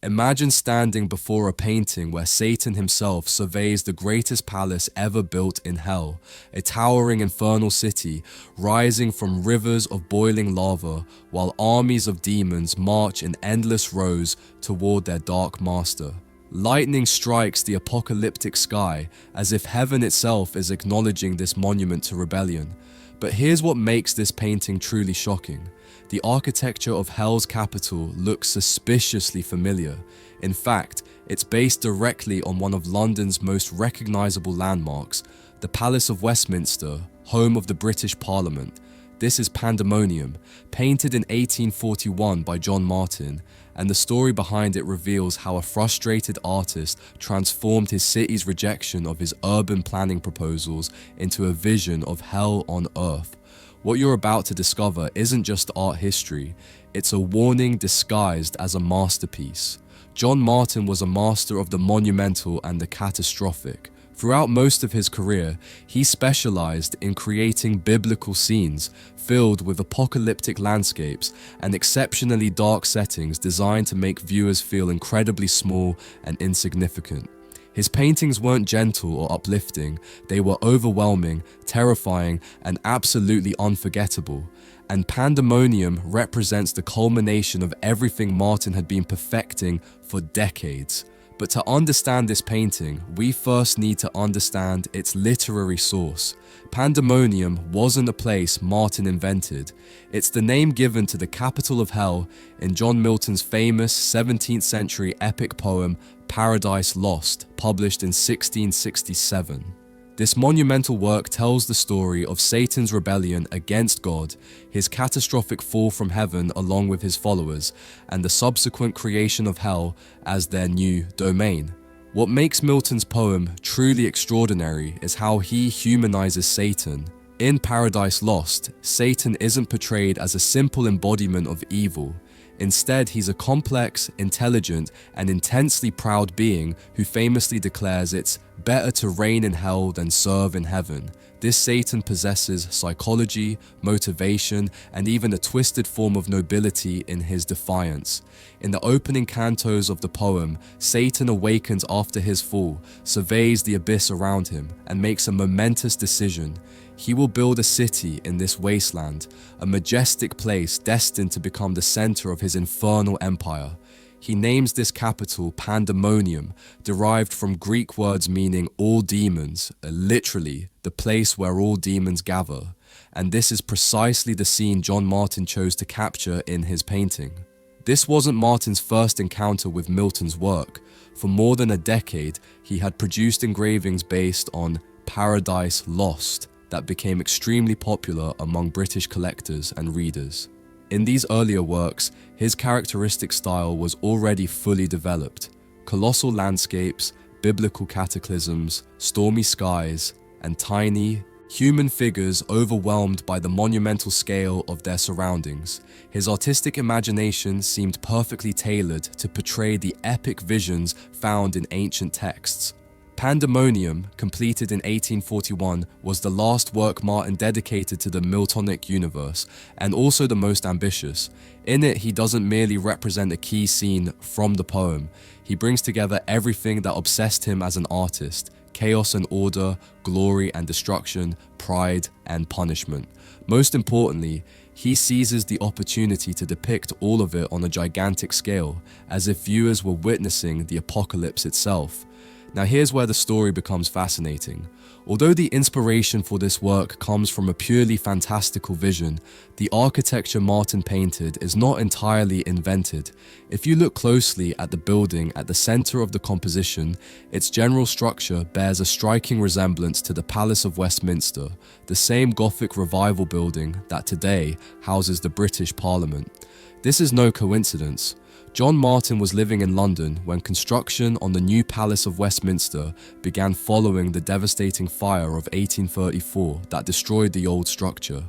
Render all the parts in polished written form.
Imagine standing before a painting where Satan himself surveys the greatest palace ever built in hell, a towering infernal city rising from rivers of boiling lava, while armies of demons march in endless rows toward their dark master. Lightning strikes the apocalyptic sky as if heaven itself is acknowledging this monument to rebellion. But here's what makes this painting truly shocking. The architecture of Hell's capital looks suspiciously familiar. In fact, it's based directly on one of London's most recognisable landmarks, the Palace of Westminster, home of the British Parliament. This is Pandemonium, painted in 1841 by John Martin, and the story behind it reveals how a frustrated artist transformed his city's rejection of his urban planning proposals into a vision of hell on earth. What you're about to discover isn't just art history, it's a warning disguised as a masterpiece. John Martin was a master of the monumental and the catastrophic. Throughout most of his career, he specialized in creating biblical scenes filled with apocalyptic landscapes and exceptionally dark settings designed to make viewers feel incredibly small and insignificant. His paintings weren't gentle or uplifting, they were overwhelming, terrifying, and absolutely unforgettable. And Pandemonium represents the culmination of everything Martin had been perfecting for decades. But to understand this painting, we first need to understand its literary source. Pandemonium wasn't a place Martin invented. It's the name given to the capital of hell in John Milton's famous 17th century epic poem Paradise Lost, published in 1667. This monumental work tells the story of Satan's rebellion against God, his catastrophic fall from heaven along with his followers, and the subsequent creation of hell as their new domain. What makes Milton's poem truly extraordinary is how he humanizes Satan. In Paradise Lost, Satan isn't portrayed as a simple embodiment of evil. Instead, he's a complex, intelligent, and intensely proud being who famously declares it's better to reign in hell than serve in heaven. This Satan possesses psychology, motivation, and even a twisted form of nobility in his defiance. In the opening cantos of the poem, Satan awakens after his fall, surveys the abyss around him, and makes a momentous decision. He will build a city in this wasteland, a majestic place destined to become the center of his infernal empire. He names this capital Pandemonium, derived from Greek words meaning all demons, literally the place where all demons gather. And this is precisely the scene John Martin chose to capture in his painting. This wasn't Martin's first encounter with Milton's work. For more than a decade, he had produced engravings based on Paradise Lost that became extremely popular among British collectors and readers. In these earlier works, his characteristic style was already fully developed. Colossal landscapes, biblical cataclysms, stormy skies, and tiny, human figures overwhelmed by the monumental scale of their surroundings. His artistic imagination seemed perfectly tailored to portray the epic visions found in ancient texts. Pandemonium, completed in 1841, was the last work Martin dedicated to the Miltonic universe, and also the most ambitious. In it, he doesn't merely represent a key scene from the poem, he brings together everything that obsessed him as an artist: chaos and order, glory and destruction, pride and punishment. Most importantly, he seizes the opportunity to depict all of it on a gigantic scale, as if viewers were witnessing the apocalypse itself. Now here's where the story becomes fascinating. Although the inspiration for this work comes from a purely fantastical vision, the architecture Martin painted is not entirely invented. If you look closely at the building at the center of the composition, its general structure bears a striking resemblance to the Palace of Westminster, the same Gothic revival building that today houses the British Parliament. This is no coincidence. John Martin was living in London when construction on the new Palace of Westminster began following the devastating fire of 1834 that destroyed the old structure.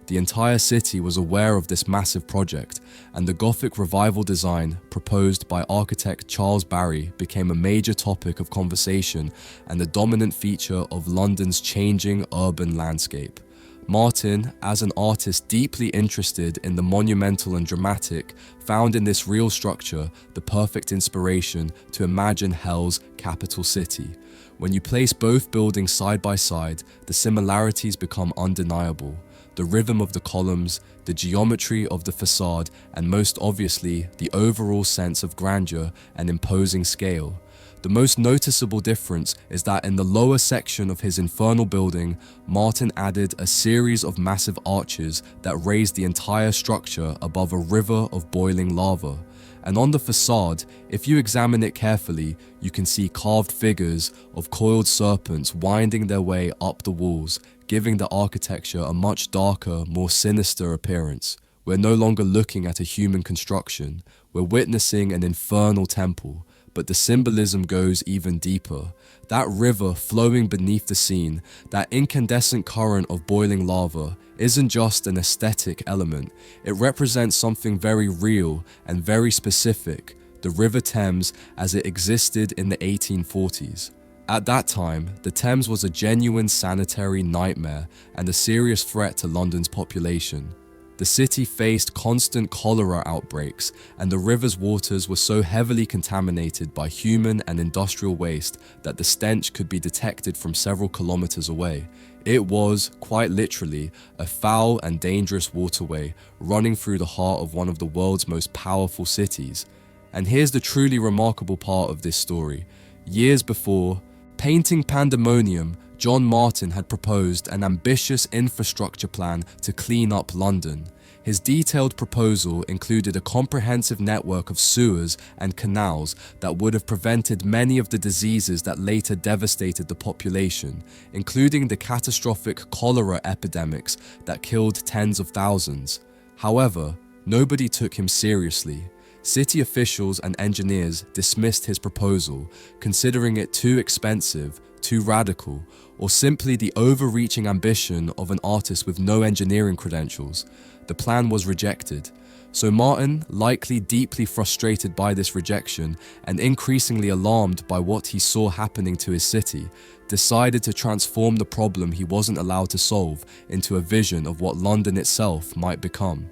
The entire city was aware of this massive project, and the Gothic revival design proposed by architect Charles Barry became a major topic of conversation and the dominant feature of London's changing urban landscape. Martin, as an artist deeply interested in the monumental and dramatic, found in this real structure the perfect inspiration to imagine hell's capital city. When you place both buildings side by side, the similarities become undeniable. The rhythm of the columns, the geometry of the facade, and most obviously, the overall sense of grandeur and imposing scale. The most noticeable difference is that in the lower section of his infernal building, Martin added a series of massive arches that raised the entire structure above a river of boiling lava. And on the facade, if you examine it carefully, you can see carved figures of coiled serpents winding their way up the walls, giving the architecture a much darker, more sinister appearance. We're no longer looking at a human construction, we're witnessing an infernal temple. But the symbolism goes even deeper. That river flowing beneath the scene, that incandescent current of boiling lava, isn't just an aesthetic element. It represents something very real and very specific, the River Thames as it existed in the 1840s. At that time, the Thames was a genuine sanitary nightmare and a serious threat to London's population. The city faced constant cholera outbreaks, and the river's waters were so heavily contaminated by human and industrial waste that the stench could be detected from several kilometers away. It was, quite literally, a foul and dangerous waterway running through the heart of one of the world's most powerful cities. And here's the truly remarkable part of this story. Years before, painting Pandemonium, John Martin had proposed an ambitious infrastructure plan to clean up London. His detailed proposal included a comprehensive network of sewers and canals that would have prevented many of the diseases that later devastated the population, including the catastrophic cholera epidemics that killed tens of thousands. However, nobody took him seriously. City officials and engineers dismissed his proposal, considering it too expensive, too radical, or simply the overreaching ambition of an artist with no engineering credentials. The plan was rejected. So Martin, likely deeply frustrated by this rejection and increasingly alarmed by what he saw happening to his city, decided to transform the problem he wasn't allowed to solve into a vision of what London itself might become.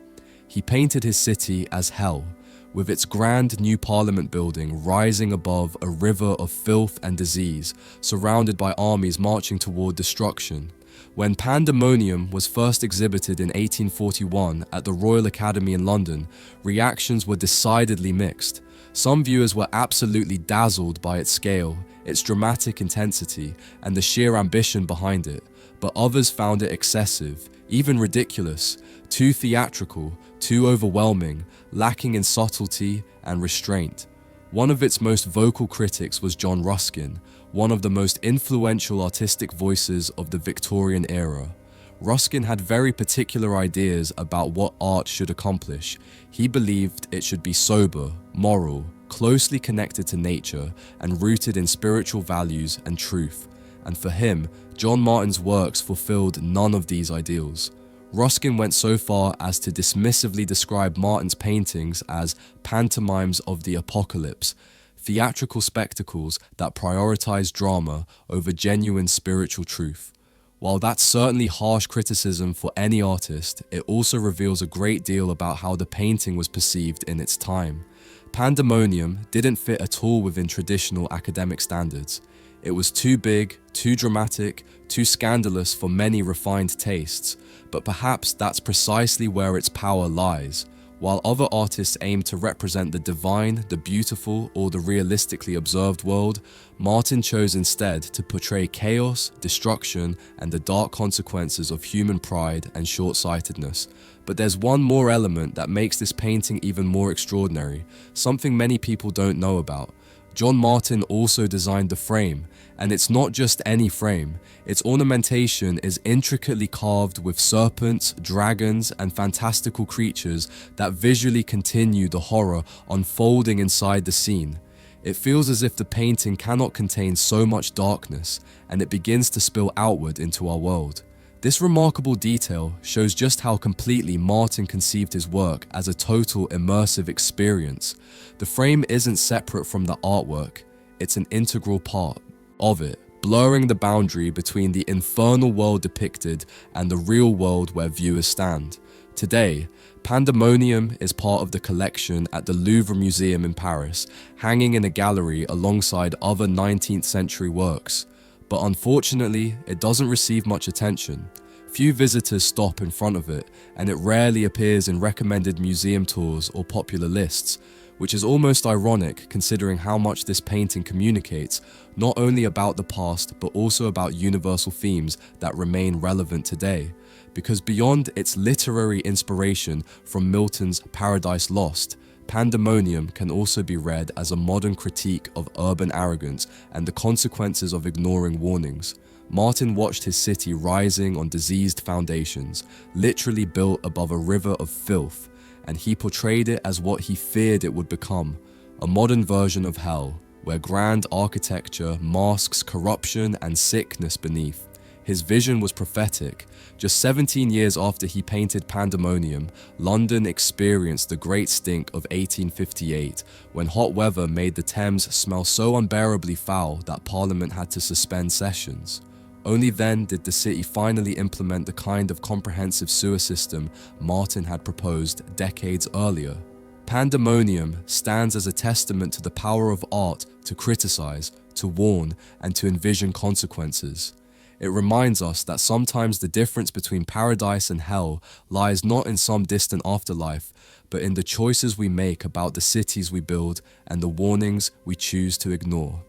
He painted his city as hell, with its grand new Parliament building rising above a river of filth and disease, surrounded by armies marching toward destruction. When Pandemonium was first exhibited in 1841 at the Royal Academy in London, reactions were decidedly mixed. Some viewers were absolutely dazzled by its scale, its dramatic intensity, and the sheer ambition behind it, but others found it excessive, even ridiculous, too theatrical, too overwhelming, lacking in subtlety and restraint. One of its most vocal critics was John Ruskin, one of the most influential artistic voices of the Victorian era. Ruskin had very particular ideas about what art should accomplish. He believed it should be sober, moral, closely connected to nature, and rooted in spiritual values and truth. And for him, John Martin's works fulfilled none of these ideals. Ruskin went so far as to dismissively describe Martin's paintings as pantomimes of the apocalypse, theatrical spectacles that prioritize drama over genuine spiritual truth. While that's certainly harsh criticism for any artist, it also reveals a great deal about how the painting was perceived in its time. Pandemonium didn't fit at all within traditional academic standards. It was too big, too dramatic, too scandalous for many refined tastes, but perhaps that's precisely where its power lies. While other artists aim to represent the divine, the beautiful, or the realistically observed world, Martin chose instead to portray chaos, destruction, and the dark consequences of human pride and short-sightedness. But there's one more element that makes this painting even more extraordinary, something many people don't know about. John Martin also designed the frame, and it's not just any frame. Its ornamentation is intricately carved with serpents, dragons, and fantastical creatures that visually continue the horror unfolding inside the scene. It feels as if the painting cannot contain so much darkness, and it begins to spill outward into our world. This remarkable detail shows just how completely Martin conceived his work as a total immersive experience. The frame isn't separate from the artwork, it's an integral part of it, blurring the boundary between the infernal world depicted and the real world where viewers stand. Today, Pandemonium is part of the collection at the Louvre Museum in Paris, hanging in a gallery alongside other 19th century works. But unfortunately, it doesn't receive much attention. Few visitors stop in front of it, and it rarely appears in recommended museum tours or popular lists, which is almost ironic considering how much this painting communicates, not only about the past but also about universal themes that remain relevant today. Because beyond its literary inspiration from Milton's Paradise Lost, Pandemonium can also be read as a modern critique of urban arrogance and the consequences of ignoring warnings. Martin watched his city rising on diseased foundations, literally built above a river of filth, and he portrayed it as what he feared it would become, a modern version of hell, where grand architecture masks corruption and sickness beneath. His vision was prophetic. Just 17 years after he painted Pandemonium, London experienced the Great Stink of 1858, when hot weather made the Thames smell so unbearably foul that Parliament had to suspend sessions. Only then did the city finally implement the kind of comprehensive sewer system Martin had proposed decades earlier. Pandemonium stands as a testament to the power of art to criticize, to warn, and to envision consequences. It reminds us that sometimes the difference between paradise and hell lies not in some distant afterlife, but in the choices we make about the cities we build and the warnings we choose to ignore.